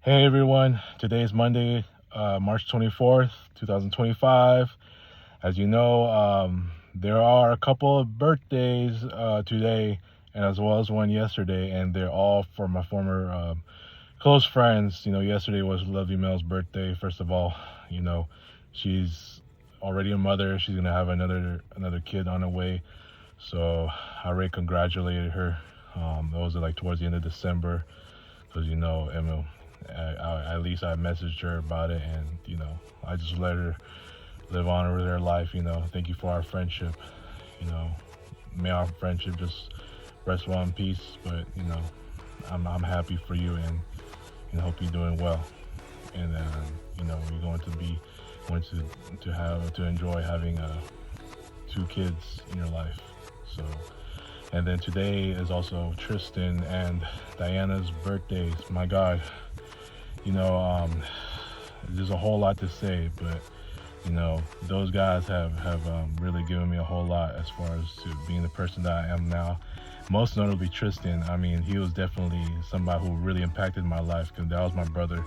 Hey everyone, today is Monday, March 24th, 2025. As you know, there are a couple of birthdays today, and as well as one yesterday, and they're all for my former close friends. Yesterday was Lovely Mhel's birthday. First of all, you know, she's already a mother. She's gonna have another kid on the way. So I already congratulated her. That was like towards the end of December, because Emma. At least I messaged her about it, and I just let her live on with her life. Thank you for our friendship. You know, may our friendship just rest well in peace. But I'm happy for you, and hope you're doing well. And you're going to enjoy having two kids in your life. So, and then today is also Tristan and Diana's birthdays. My God, there's a whole lot to say, but those guys have really given me a whole lot as far as to being the person that I am now. Most notably Tristan. I mean, he was definitely somebody who really impacted my life, because that was my brother,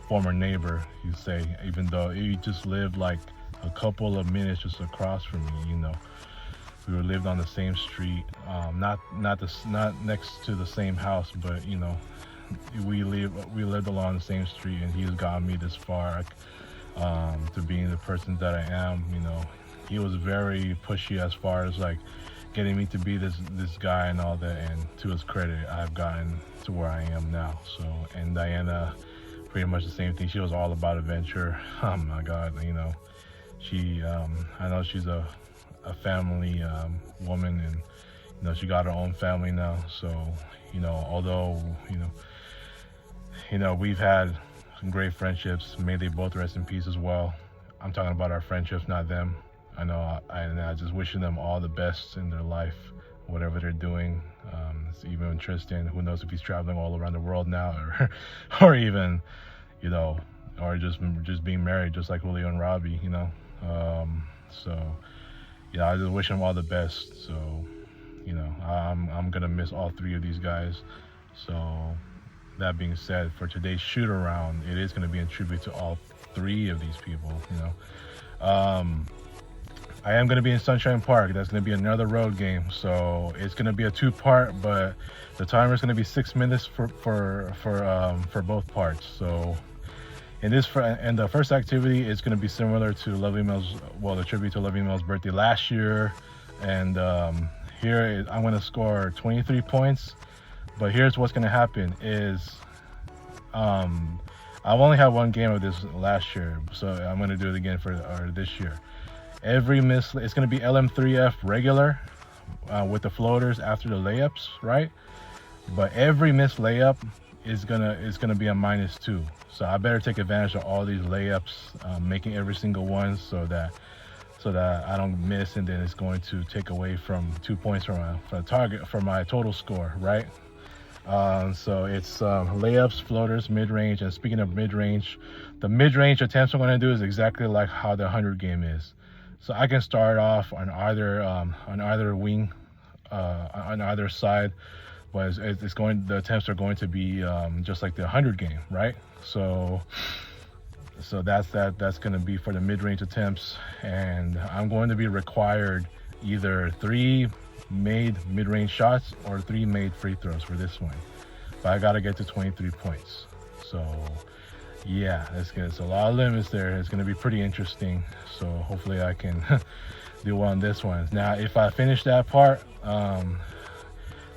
former neighbor, you say, even though he just lived like a couple of minutes just across from me. We lived on the same street, not next to the same house, but we lived along the same street, and he has gotten me this far to being the person that I am. He was very pushy as far as like getting me to be this guy and all that, and to his credit, I've gotten to where I am now. So, and Diana, pretty much the same thing. She was all about adventure. Oh my God, she I know she's a family woman, and she got her own family now. So although we've had some great friendships, may they both rest in peace as well. I'm talking about our friendships, not them. I know, and I just wishing them all the best in their life, whatever they're doing. Even Tristan, who knows if he's traveling all around the world now, or even, or just being married, just like Julio and Robbie. So yeah, I just wish them all the best. So I'm gonna miss all three of these guys. So that being said, for today's shoot around, it is going to be in tribute to all three of these people. I am going to be in Sunshine Park. That's going to be another road game, so it's going to be a two-part, but the timer is going to be 6 minutes for both parts. So and the first activity is going to be similar to the tribute to Lovely Mhel's birthday last year, and here I'm going to score 23 points. But here's what's going to happen is I've only had one game of this last year, so I'm going to do it again for this year. It's going to be LM3F regular with the floaters after the layups, right? But every missed layup is gonna be a -2. So I better take advantage of all these layups, making every single one, so that I don't miss, and then it's going to take away from 2 points from my total score, right? So it's layups, floaters, mid-range. And speaking of mid-range, the mid-range attempts I'm going to do is exactly like how the 100 game is. So I can start off on either wing, on either side, but the attempts are going to be just like the 100 game, right? So that's going to be for the mid-range attempts, and I'm going to be required either 3 made mid-range shots or 3 made free throws for this one, but I gotta get to 23 points. So yeah, that's good. It's a lot of limits there. It's gonna be pretty interesting, so hopefully I can do well on this one. Now if I finish that part,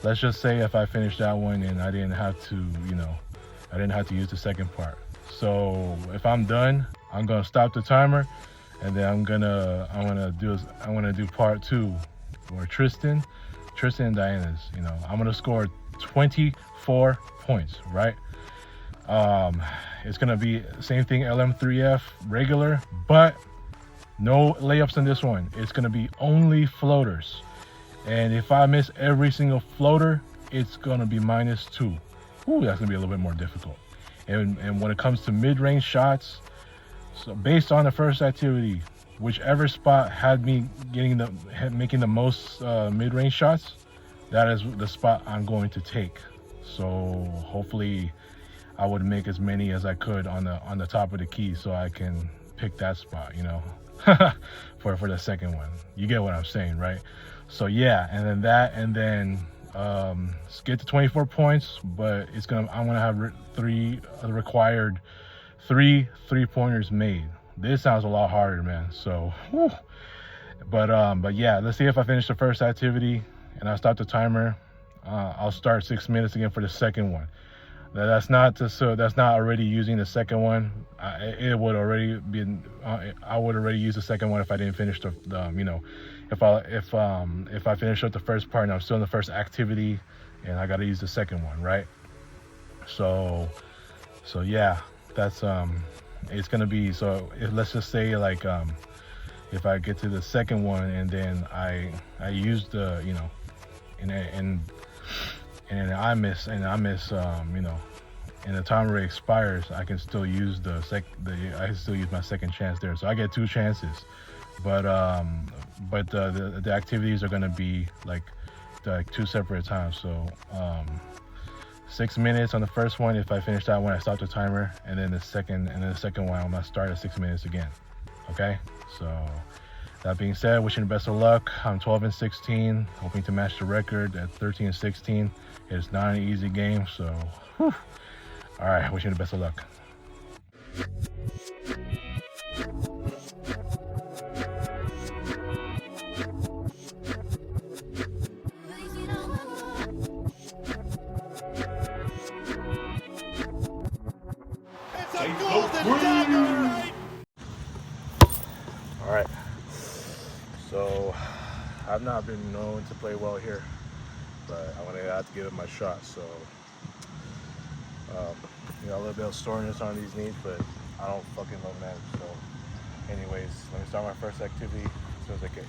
let's just say if I finish that one and I didn't have to use the second part, so if I'm done, I'm gonna stop the timer, and then I'm gonna do part 2 for Tristan and Diana's. I'm gonna score 24 points, right? It's gonna be same thing, LM3F regular, but no layups in this one. It's gonna be only floaters, and if I miss every single floater, it's gonna be -2. Ooh, that's gonna be a little bit more difficult. And when it comes to mid-range shots, so based on the first activity, whichever spot had me making the most mid-range shots, that is the spot I'm going to take. So hopefully I would make as many as I could on the top of the key so I can pick that spot, you know, for the second one. You get what I'm saying, right? So yeah, and then that, and then get to 24 points, but I'm gonna have required 3-3-pointers made. This sounds a lot harder, man. So whew. But yeah, let's see if I finish the first activity and I stop the timer. I'll start 6 minutes again for the second one. That's not already using the second one. It would already been. I would already use the second one if I didn't finish the you know, if I finish up the first part and I'm still in the first activity, and I got to use the second one, right? So yeah, that's it's gonna be, so let's just say like if I get to the second one and then I use the, you know, and I miss you know, and the timer expires, I can still use I can still use my second chance there. So I get 2 chances, but the activities are gonna be like 2 separate times. So 6 minutes on the first one. If I finish that one, I stop the timer, and then the second one, I'm gonna start at 6 minutes again. Okay, so that being said, wishing the best of luck. I'm 12-16, hoping to match the record at 13-16. It's not an easy game, so whew. All right, wishing the best of luck. All right, so I've not been known to play well here, but I want to have to give it my shot. So you know, a little bit of soreness on these knees, but I don't fucking love that. So anyways, let me start my first activity as soon as I get here.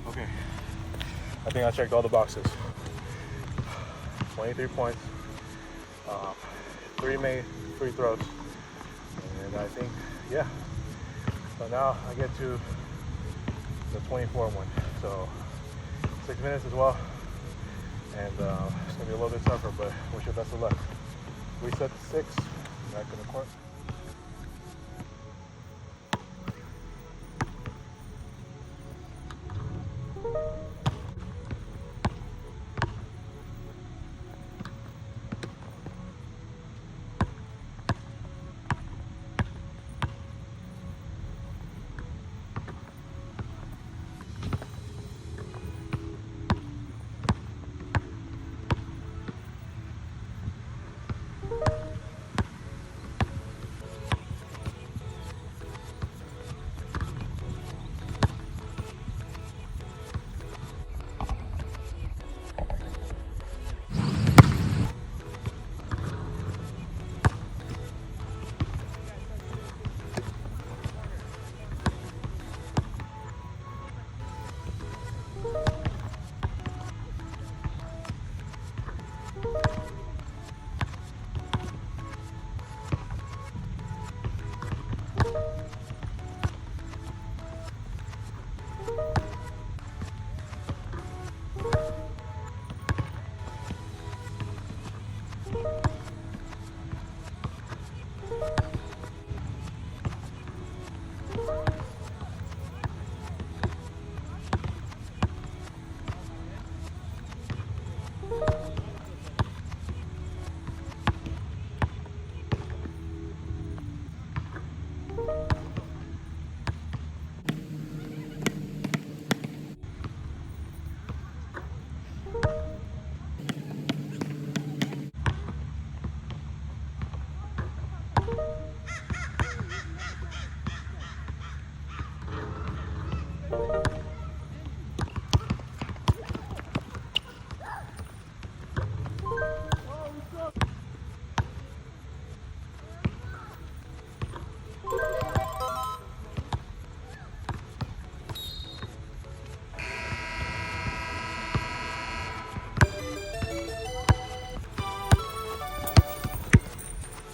Okay, I think I checked all the boxes. 23 points, 3 made free throws, and I think, yeah. So now I get to the 24 one. So 6 minutes as well, and it's gonna be a little bit tougher, but wish you best of luck. Reset to 6, back in the court.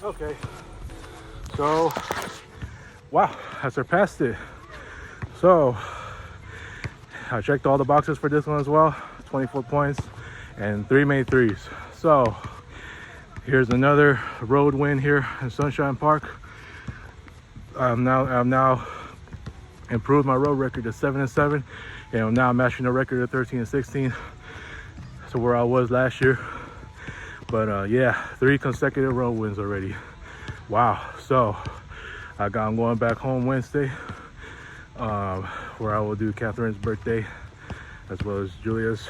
Okay, so wow, I surpassed it. So I checked all the boxes for this one as well. 24 points and 3 made threes. So here's another road win here in Sunshine Park. I'm now improved my road record to 7-7, and I'm now matching the record of 13-16 to where I was last year. But yeah, 3 consecutive road wins already. Wow. So I'm going back home Wednesday, where I will do Catherine's birthday as well as Julia's.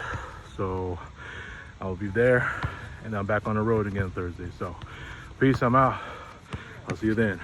So I'll be there, and I'm back on the road again Thursday. So peace, I'm out. I'll see you then.